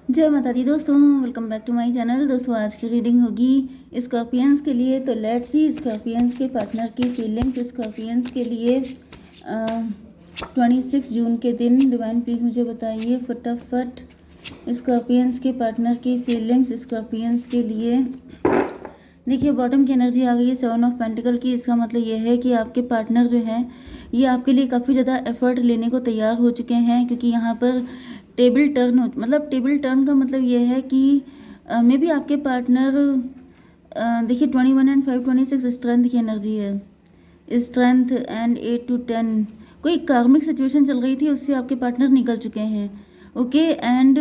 जय माता दी दोस्तों, welcome back to my channel. दोस्तों आज की रीडिंग होगी स्कॉर्पियंस के लिए। तो लेट्स सी स्कॉर्पियंस के पार्टनर की फीलिंग्स स्कॉर्पियंस के लिए 26 जून के दिन। डिवाइन प्लीज़ मुझे बताइए फटाफट स्कॉर्पियंस के पार्टनर की फीलिंग्स स्कॉर्पियंस के लिए। देखिए बॉटम की एनर्जी आ गई है 7 ऑफ पेंटिकल की। इसका मतलब ये है कि आपके पार्टनर जो हैं ये आपके लिए काफ़ी ज़्यादा एफर्ट लेने को तैयार हो चुके हैं, क्योंकि यहाँ पर टेबल टर्न हो, मतलब टेबल टर्न का मतलब ये है कि मे बी आपके पार्टनर देखिए 21 एंड 5 26 स्ट्रेंथ की एनर्जी है। स्ट्रेंथ एंड 8 to 10 कोई कार्मिक सिचुएशन चल रही थी, उससे आपके पार्टनर निकल चुके हैं। ओके एंड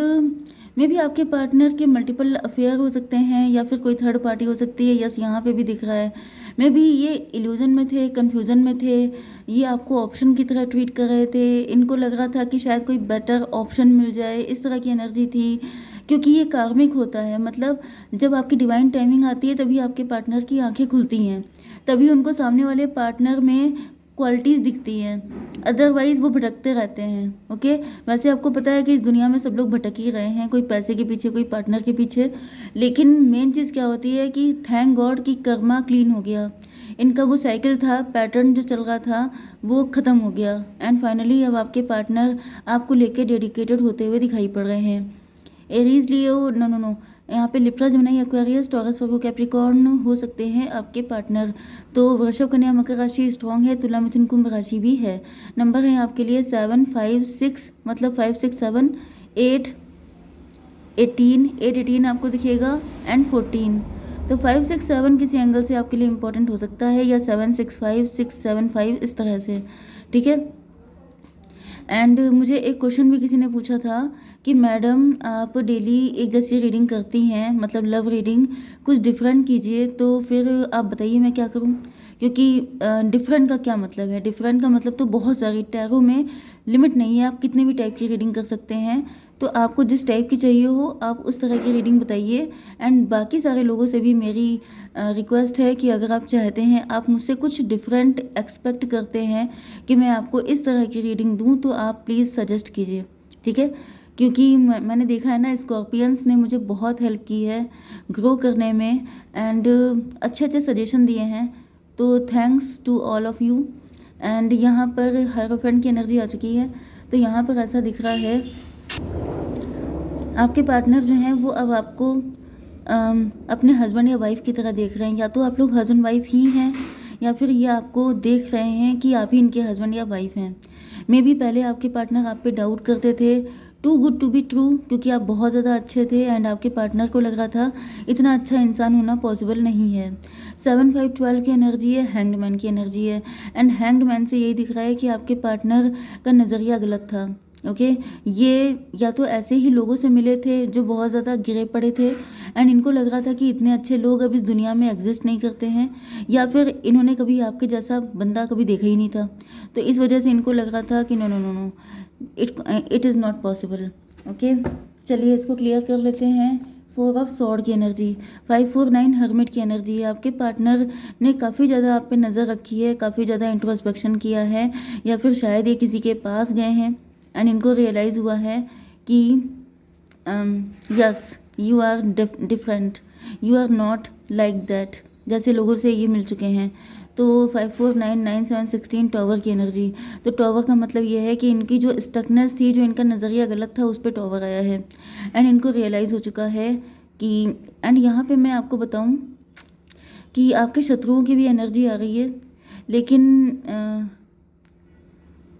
मे भी आपके पार्टनर के मल्टीपल अफेयर हो सकते हैं या फिर कोई थर्ड पार्टी हो सकती है। यस, यहाँ पे भी दिख रहा है। मे भी ये इल्यूजन में थे, कंफ्यूजन में थे, ये आपको ऑप्शन की तरह ट्रीट कर रहे थे। इनको लग रहा था कि शायद कोई बेटर ऑप्शन मिल जाए, इस तरह की एनर्जी थी। क्योंकि ये कार्मिक होता है, मतलब जब आपकी डिवाइन टाइमिंग आती है तभी आपके पार्टनर की आंखें खुलती हैं, तभी उनको सामने वाले पार्टनर में क्वालिटीज़ दिखती हैं। अदरवाइज़ वो भटकते रहते हैं। ओके, वैसे आपको पता है कि इस दुनिया में सब लोग भटक ही रहे हैं, कोई पैसे के पीछे, कोई पार्टनर के पीछे। लेकिन मेन चीज़ क्या होती है कि थैंक गॉड कि कर्मा क्लीन हो गया। इनका वो साइकिल था, पैटर्न जो चल रहा था वो ख़त्म हो गया। एंड फाइनली अब आपके पार्टनर आपको लेके डेडिकेटेड होते हुए दिखाई पड़ रहे हैं। Aries Leo, no no no, यहाँ पे Libra, Gemini, Aquarius, Taurus, Virgo, Capricorn हो सकते हैं आपके पार्टनर। तो वृषभ, कन्या, मकर राशि स्ट्रॉन्ग है। तुला, मिथुन, कुंभ राशि भी है। नंबर है आपके लिए 7 5 6, मतलब 5 6 7 8 18 आपको दिखेगा एंड 14। तो 5 6 7 किसी एंगल से आपके लिए इंपॉर्टेंट हो सकता है, या 7 6 5 6 7 5 इस तरह से। ठीक है। एंड मुझे एक क्वेश्चन भी किसी ने पूछा था कि मैडम आप डेली एक जैसी रीडिंग करती हैं, मतलब लव रीडिंग, कुछ डिफरेंट कीजिए। तो फिर आप बताइए मैं क्या करूं, क्योंकि डिफरेंट का क्या मतलब है? डिफरेंट का मतलब तो बहुत सारी, टैरो में लिमिट नहीं है, आप कितने भी टाइप की रीडिंग कर सकते हैं। तो आपको जिस टाइप की चाहिए हो आप उस तरह की रीडिंग बताइए। एंड बाकी सारे लोगों से भी मेरी रिक्वेस्ट है कि अगर आप चाहते हैं, आप मुझसे कुछ डिफरेंट एक्सपेक्ट करते हैं कि मैं आपको इस तरह की रीडिंग दूं, तो आप प्लीज़ सजेस्ट कीजिए। ठीक है, क्योंकि मैंने देखा है ना, स्कॉर्पियंस ने मुझे बहुत हेल्प की है ग्रो करने में, एंड अच्छे अच्छे सजेशन दिए हैं। तो thanks to all of you. And यहाँ पर हायरोफेंट की एनर्जी आ चुकी है। तो यहाँ पर ऐसा दिख रहा है आपके पार्टनर जो हैं वो अब आपको अपने हस्बैंड या वाइफ की तरह देख रहे हैं। या तो आप लोग हस्बैंड वाइफ ही हैं, या फिर ये आपको देख रहे हैं कि आप ही इनके हस्बैंड या वाइफ हैं। मे बी पहले आपके पार्टनर आप पे डाउट करते थे, too good to be true, क्योंकि आप बहुत ज़्यादा अच्छे थे एंड आपके पार्टनर को लग रहा था इतना अच्छा इंसान होना पॉसिबल नहीं है। 7 5 12 की एनर्जी है, हैंग्ड की एनर्जी है। एंड हैंग्ड से यही दिख रहा है कि आपके पार्टनर का नज़रिया गलत था। ओके, ये या तो ऐसे ही लोगों से मिले थे जो बहुत ज़्यादा गिरे पड़े थे एंड इनको लग रहा था कि इतने अच्छे लोग अब इस दुनिया में एग्जिस्ट नहीं करते हैं, या फिर इन्होंने कभी आपके जैसा बंदा कभी देखा ही नहीं था। तो इस वजह से इनको लग रहा था कि no no no no, it is not possible. Okay, चलिए इसको क्लियर कर लेते हैं। 4 ऑफ सॉर्ड की एनर्जी, 5 4 9 हर्मिट की एनर्जी है। आपके पार्टनर ने काफ़ी ज़्यादा आप पे नज़र रखी है, काफ़ी ज़्यादा इंट्रोस्पेक्शन किया है, या फिर शायद ये किसी के पास गए हैं एंड इनको रियलाइज़ हुआ है कि yes you are different, you are not like that, जैसे लोगों से ये मिल चुके हैं। तो 5 4 9 9 7 16 टॉवर की एनर्जी। तो टॉवर का मतलब ये है कि इनकी जो स्टकनेस थी, जो इनका नज़रिया गलत था, उस पर टॉवर आया है एंड इनको रियलाइज़ हो चुका है कि, एंड यहाँ पे मैं आपको बताऊँ कि आपके शत्रुओं की भी एनर्जी आ रही है। लेकिन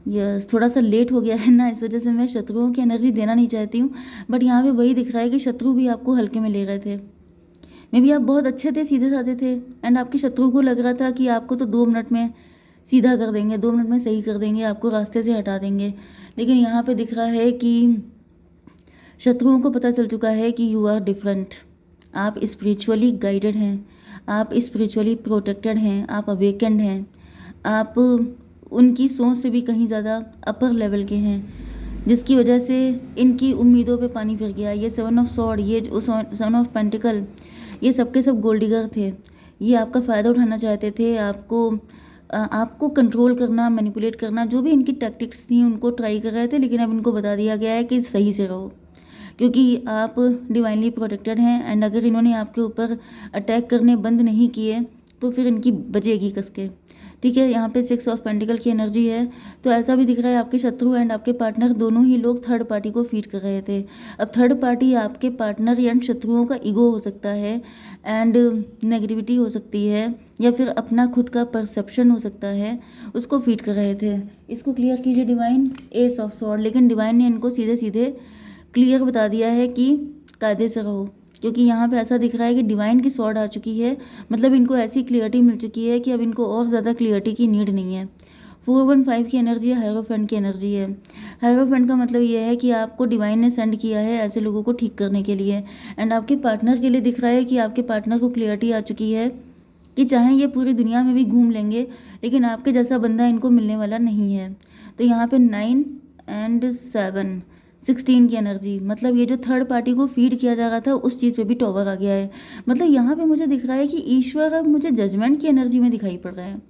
यस, थोड़ा सा लेट हो गया है ना, इस वजह से मैं शत्रुओं की एनर्जी देना नहीं चाहती हूँ। बट यहाँ पे वही दिख रहा है कि शत्रु भी आपको हल्के में ले रहे थे। मे बी आप बहुत अच्छे थे, सीधे साधे थे, एंड आपके शत्रु को लग रहा था कि आपको तो 2 मिनट में सीधा कर देंगे, 2 मिनट में सही कर देंगे, आपको रास्ते से हटा देंगे। लेकिन यहाँ पे दिख रहा है कि शत्रुओं को पता चल चुका है कि यू आर डिफरेंट। आप स्पिरिचुअली गाइडेड हैं, आप स्पिरिचुअली प्रोटेक्टेड हैं, आप अवेकेंड हैं, आप उनकी सोच से भी कहीं ज़्यादा अपर लेवल के हैं, जिसकी वजह से इनकी उम्मीदों पे पानी फिर गया। ये 7 ऑफ सॉर्ड, ये 7 ऑफ पेंटिकल, ये सब के सब गोल्ड डिगर थे। ये आपका फ़ायदा उठाना चाहते थे, आपको कंट्रोल करना, मैनिपुलेट करना, जो भी इनकी टैक्टिक्स थी उनको ट्राई कर रहे थे। लेकिन अब इनको बता दिया गया है कि सही से रहो, क्योंकि आप डिवाइनली प्रोटेक्टेड हैं। एंड अगर इन्होंने आपके ऊपर अटैक करने बंद नहीं किए तो फिर इनकी बचेगी कसके, ठीक है। यहाँ पे 6 ऑफ पेंटिकल की एनर्जी है। तो ऐसा भी दिख रहा है आपके शत्रु एंड आपके पार्टनर दोनों ही लोग थर्ड पार्टी को फीड कर रहे थे। अब थर्ड पार्टी आपके पार्टनर एंड शत्रुओं का ईगो हो सकता है एंड नेगेटिविटी हो सकती है, या फिर अपना खुद का परसेप्शन हो सकता है, उसको फीड कर रहे थे। इसको क्लियर कीजिए डिवाइन। एस ऑफ स्वॉर्ड, लेकिन डिवाइन ने इनको सीधे सीधे क्लियर बता दिया है कि कायदे से रहो, क्योंकि यहाँ पे ऐसा दिख रहा है कि डिवाइन की स्वॉर्ड आ चुकी है। मतलब इनको ऐसी क्लियरिटी मिल चुकी है कि अब इनको और ज़्यादा क्लियरिटी की नीड नहीं है। 415 की एनर्जी है, हायरोफेंट की एनर्जी है। हायरोफेंट का मतलब ये है कि आपको डिवाइन ने सेंड किया है ऐसे लोगों को ठीक करने के लिए। एंड आपके पार्टनर के लिए दिख रहा है कि आपके पार्टनर को क्लियरिटी आ चुकी है कि चाहे ये पूरी दुनिया में भी घूम लेंगे लेकिन आपके जैसा बंदा इनको मिलने वाला नहीं है। तो यहाँ पे 9 एंड 7 16 की एनर्जी, मतलब ये जो थर्ड पार्टी को फीड किया जा रहा था उस चीज़ पे भी टॉवर आ गया है। मतलब यहाँ पे मुझे दिख रहा है कि ईश्वर अब मुझे जजमेंट की एनर्जी में दिखाई पड़ रहा है।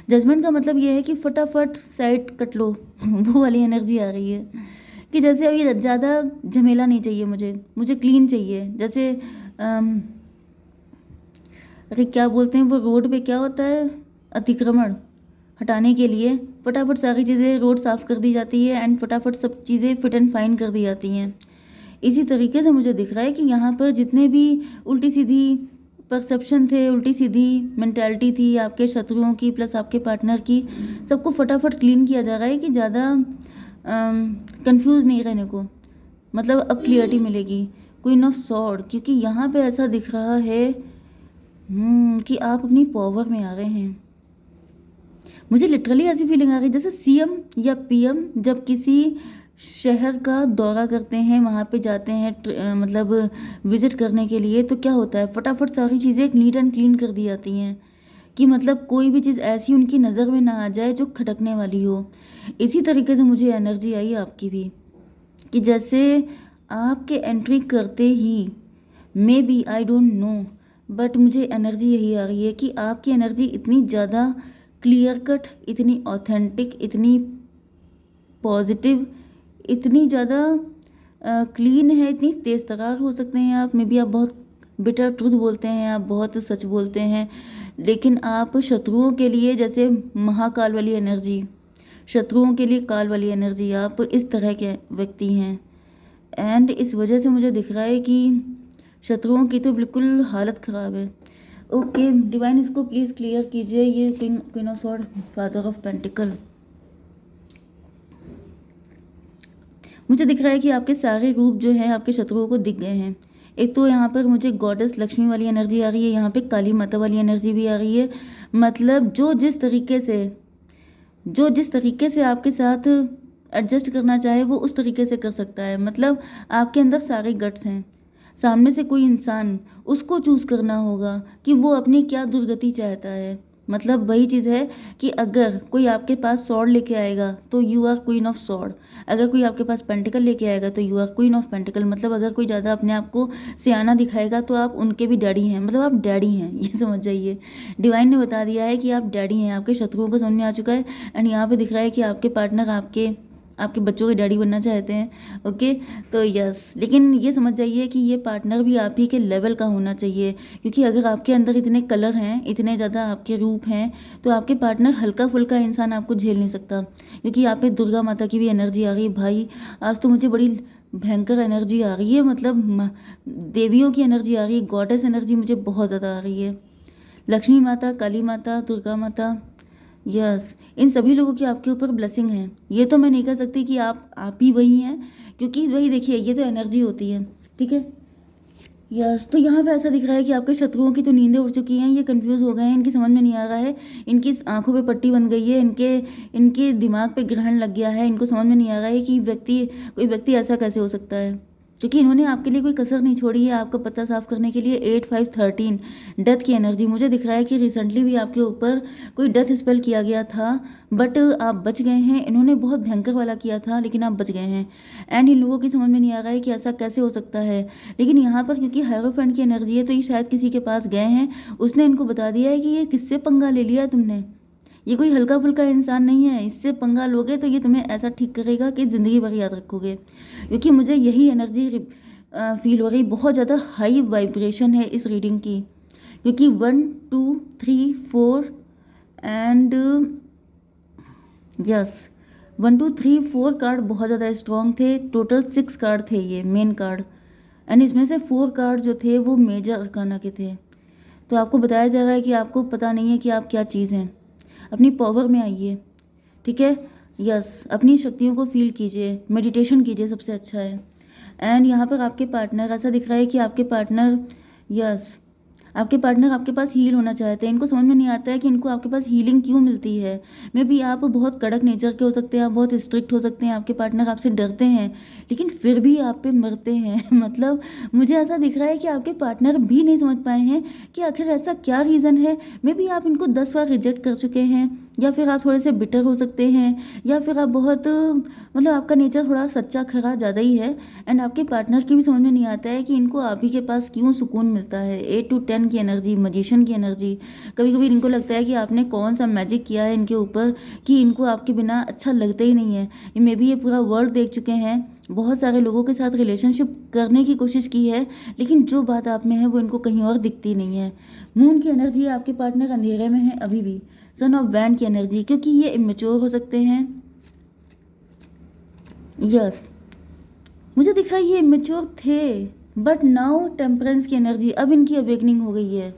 जजमेंट का मतलब ये है कि फटाफट साइड कट लो वो वाली एनर्जी आ रही है कि जैसे अब ये ज़्यादा झमेला नहीं चाहिए, मुझे क्लीन चाहिए। जैसे अरे क्या बोलते हैं वो रोड पे क्या होता है, अतिक्रमण हटाने के लिए फटाफट सारी चीज़ें रोड साफ़ कर दी जाती है एंड फटाफट सब चीज़ें फिट एंड फाइन कर दी जाती हैं। इसी तरीके से मुझे दिख रहा है कि यहाँ पर जितने भी उल्टी सीधी परसेप्शन थे, उल्टी सीधी मेंटालिटी थी आपके शत्रुओं की प्लस आपके पार्टनर की, सबको फटाफट क्लीन किया जा रहा है कि ज़्यादा कंफ्यूज नहीं रहने को। मतलब अब क्लियरिटी मिलेगी। क्वीन ऑफ सॉर्ड, क्योंकि यहाँ पे ऐसा दिख रहा है कि आप अपनी पावर में आ गए हैं। मुझे लिटरली ऐसी फीलिंग आ रही है जैसे सीएम या पीएम जब किसी शहर का दौरा करते हैं, वहाँ पे जाते हैं मतलब विजिट करने के लिए, तो क्या होता है फटाफट सारी चीज़ें नीट एंड क्लीन कर दी जाती हैं कि मतलब कोई भी चीज़ ऐसी उनकी नज़र में ना आ जाए जो खटकने वाली हो। इसी तरीके से मुझे एनर्जी आई आपकी भी कि जैसे आपके एंट्री करते ही maybe I don't know but मुझे एनर्जी यही आ रही है कि आपकी एनर्जी इतनी ज़्यादा क्लियर कट, इतनी ऑथेंटिक, इतनी पॉजिटिव, इतनी ज़्यादा क्लीन है, इतनी तेज़ तर्रार हो सकते हैं आप। मे बी आप बहुत बिटर ट्रूथ बोलते हैं, आप बहुत सच बोलते हैं, लेकिन आप शत्रुओं के लिए जैसे महाकाल वाली एनर्जी, शत्रुओं के लिए काल वाली एनर्जी, आप इस तरह के व्यक्ति हैं। एंड इस वजह से मुझे दिख रहा है कि शत्रुओं की तो बिल्कुल हालत ख़राब है। ओके डिवाइन, इसको प्लीज़ क्लियर कीजिए। ये queen of sword, father of pentacle, मुझे दिख रहा है कि आपके सारे रूप जो है आपके शत्रुओं को दिख गए हैं। एक तो यहाँ पर मुझे गॉडेस लक्ष्मी वाली एनर्जी आ रही है, यहाँ पे काली माता वाली एनर्जी भी आ रही है। मतलब जो जिस तरीके से आपके साथ एडजस्ट करना चाहे वो उस तरीके से कर सकता है। मतलब आपके अंदर सारे गट्स हैं। सामने से कोई इंसान, उसको चूज़ करना होगा कि वो अपनी क्या दुर्गति चाहता है। मतलब वही चीज़ है कि अगर कोई आपके पास सॉर्ड लेके आएगा तो you are queen of sword, अगर कोई आपके पास पेंटिकल लेके आएगा तो you are queen of pentacle. मतलब अगर कोई ज़्यादा अपने आप को सियाना दिखाएगा तो आप उनके भी डैडी हैं, मतलब आप डैडी हैं, ये समझ जाइए। डिवाइन ने बता दिया है कि आप डैडी हैं, आपके शत्रुओं को समझ में आ चुका है। एंड यहाँ पे दिख रहा है कि आपके पार्टनर आपके बच्चों के डैडी बनना चाहते हैं। ओके तो यस, लेकिन ये समझ जाइए कि ये पार्टनर भी आप ही के लेवल का होना चाहिए, क्योंकि अगर आपके अंदर इतने कलर हैं, इतने ज़्यादा आपके रूप हैं, तो आपके पार्टनर हल्का फुल्का इंसान आपको झेल नहीं सकता। क्योंकि यहाँ पे दुर्गा माता की भी एनर्जी आ रही है। भाई आज तो मुझे बड़ी भयंकर एनर्जी आ रही है, मतलब देवियों की एनर्जी आ रही है, गॉडेस एनर्जी मुझे बहुत ज़्यादा आ रही है। लक्ष्मी माता, काली माता, दुर्गा माता, यस इन सभी लोगों की आपके ऊपर ब्लेसिंग है। ये तो मैं नहीं कह सकती कि आप ही वही हैं, क्योंकि वही देखिए ये तो एनर्जी होती है, ठीक है। यस तो यहाँ पे ऐसा दिख रहा है कि आपके शत्रुओं की तो नींदें उड़ चुकी हैं, ये कंफ्यूज हो गए हैं, इनकी समझ में नहीं आ रहा है, इनकी आंखों पे पट्टी बन गई है, इनके दिमाग पे ग्रहण लग गया है, इनको समझ में नहीं आ रहा है कि कोई व्यक्ति ऐसा कैसे हो सकता है, क्योंकि इन्होंने आपके लिए कोई कसर नहीं छोड़ी है आपका पत्ता साफ करने के लिए। 8 5 13 डेथ की एनर्जी, मुझे दिख रहा है कि रिसेंटली भी आपके ऊपर कोई डेथ स्पेल किया गया था बट आप बच गए हैं। इन्होंने बहुत भयंकर वाला किया था लेकिन आप बच गए हैं। एंड इन लोगों की समझ में नहीं आ रहा है कि ऐसा कैसे हो सकता है, लेकिन यहाँ पर क्योंकि हायरोफेंट की एनर्जी है तो ये शायद किसी के पास गए हैं, उसने इनको बता दिया है कि ये किससे पंगा ले लिया तुमने, ये कोई हल्का फुल्का इंसान नहीं है, इससे पंगा लोगे तो ये तुम्हें ऐसा ठीक करेगा कि ज़िंदगी भर याद रखोगे। क्योंकि मुझे यही एनर्जी फील हो रही, बहुत ज़्यादा हाई वाइब्रेशन है इस रीडिंग की। क्योंकि 1 2 3 4 एंड यस 1 2 3 4 कार्ड बहुत ज़्यादा स्ट्रॉन्ग थे। टोटल 6 कार्ड थे ये मेन कार्ड, एंड इसमें से 4 कार्ड जो थे वो मेजर अरकाना के थे। तो आपको बताया जा रहा है कि आपको पता नहीं है कि आप क्या चीज़ हैं। अपनी पावर में आइए, ठीक है। यस, अपनी शक्तियों को फील कीजिए, मेडिटेशन कीजिए, सबसे अच्छा है। एंड यहाँ पर आपके पार्टनर, ऐसा दिख रहा है कि आपके पार्टनर, यस, आपके पार्टनर आपके पास हील होना चाहते हैं। इनको समझ में नहीं आता है कि इनको आपके पास हीलिंग क्यों मिलती है। मे बी आप बहुत कड़क नेचर के हो सकते हैं, आप बहुत स्ट्रिक्ट हो सकते हैं, आपके पार्टनर आपसे डरते हैं, लेकिन फिर भी आप पे मरते हैं। मतलब मुझे ऐसा दिख रहा है कि आपके पार्टनर भी नहीं समझ पाए हैं कि आखिर ऐसा क्या रीज़न है। मे बी आप इनको 10 बार रिजेक्ट कर चुके हैं, या फिर आप थोड़े से बिटर हो सकते हैं, या फिर आप बहुत मतलब आपका नेचर थोड़ा सच्चा खरा ज़्यादा ही है। एंड आपके पार्टनर की भी समझ में नहीं आता है कि इनको आप ही के पास क्यों सुकून मिलता है। 8 to 10 की एनर्जी, मजिशियन की एनर्जी। कभी कभी इनको लगता है कि आपने कौन सा मैजिक किया है इनके ऊपर कि इनको आपके बिना अच्छा लगता ही नहीं है। ये मे बी ये पूरा वर्ल्ड देख चुके हैं, बहुत सारे लोगों के साथ रिलेशनशिप करने की कोशिश की है, लेकिन जो बात आप में है वो इनको कहीं और दिखती नहीं है। मून की एनर्जी है, आपके पार्टनर अंधेरे में है अभी भी। सन ऑफ वैंड की एनर्जी, क्योंकि ये इमेच्योर हो सकते हैं। यस, मुझे दिख रहा है ये इमेच्योर थे, बट नाउ टेम्परेंस की एनर्जी, अब इनकी अवेकनिंग हो गई है।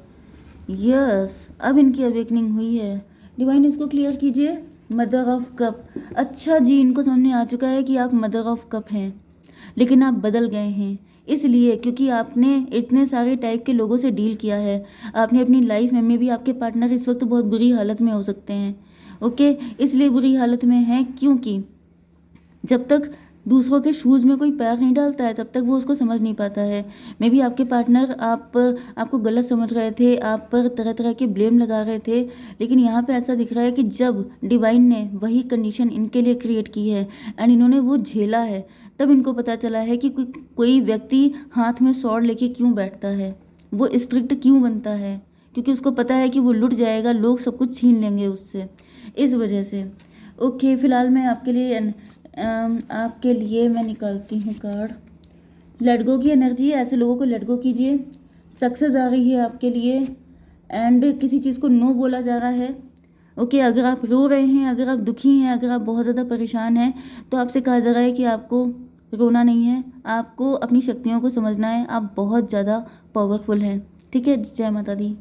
यस, अब इनकी अवेकनिंग हुई है। डिवाइन इसको क्लियर कीजिए। मदर ऑफ कप, अच्छा जी, इनको समझ में आ चुका है कि आप मदर ऑफ कप हैं, लेकिन आप बदल गए हैं। इसलिए क्योंकि आपने इतने सारे टाइप के लोगों से डील किया है, आपने अपनी लाइफ में भी आपके पार्टनर इस वक्त बहुत बुरी हालत में हो सकते हैं। ओके, इसलिए बुरी हालत में हैं क्योंकि जब तक दूसरों के शूज़ में कोई पैर नहीं डालता है तब तक वो उसको समझ नहीं पाता है। मे बी आपके पार्टनर आपको गलत समझ रहे थे, आप पर तरह तरह के ब्लेम लगा रहे थे, लेकिन यहाँ पे ऐसा दिख रहा है कि जब डिवाइन ने वही कंडीशन इनके लिए क्रिएट की है एंड इन्होंने वो झेला है, तब इनको पता चला है कि कोई व्यक्ति हाथ में स्वॉर्ड लेके क्यों बैठता है, वो स्ट्रिक्ट क्यों बनता है, क्योंकि उसको पता है कि वो लुट जाएगा, लोग सब कुछ छीन लेंगे उससे, इस वजह से। ओके, फिलहाल मैं आपके लिए मैं निकालती हूँ कार्ड। लेट गो की एनर्जी है, ऐसे लोगों को लेट गो कीजिए। सक्सेस आ रही है आपके लिए, एंड किसी चीज़ को नो बोला जा रहा है। ओके, अगर आप रो रहे हैं, अगर आप दुखी हैं, अगर आप बहुत ज़्यादा परेशान हैं, तो आपसे कहा जा रहा है कि आपको रोना नहीं है, आपको अपनी शक्तियों को समझना है, आप बहुत ज़्यादा पावरफुल हैं। ठीक है, जय माता दी।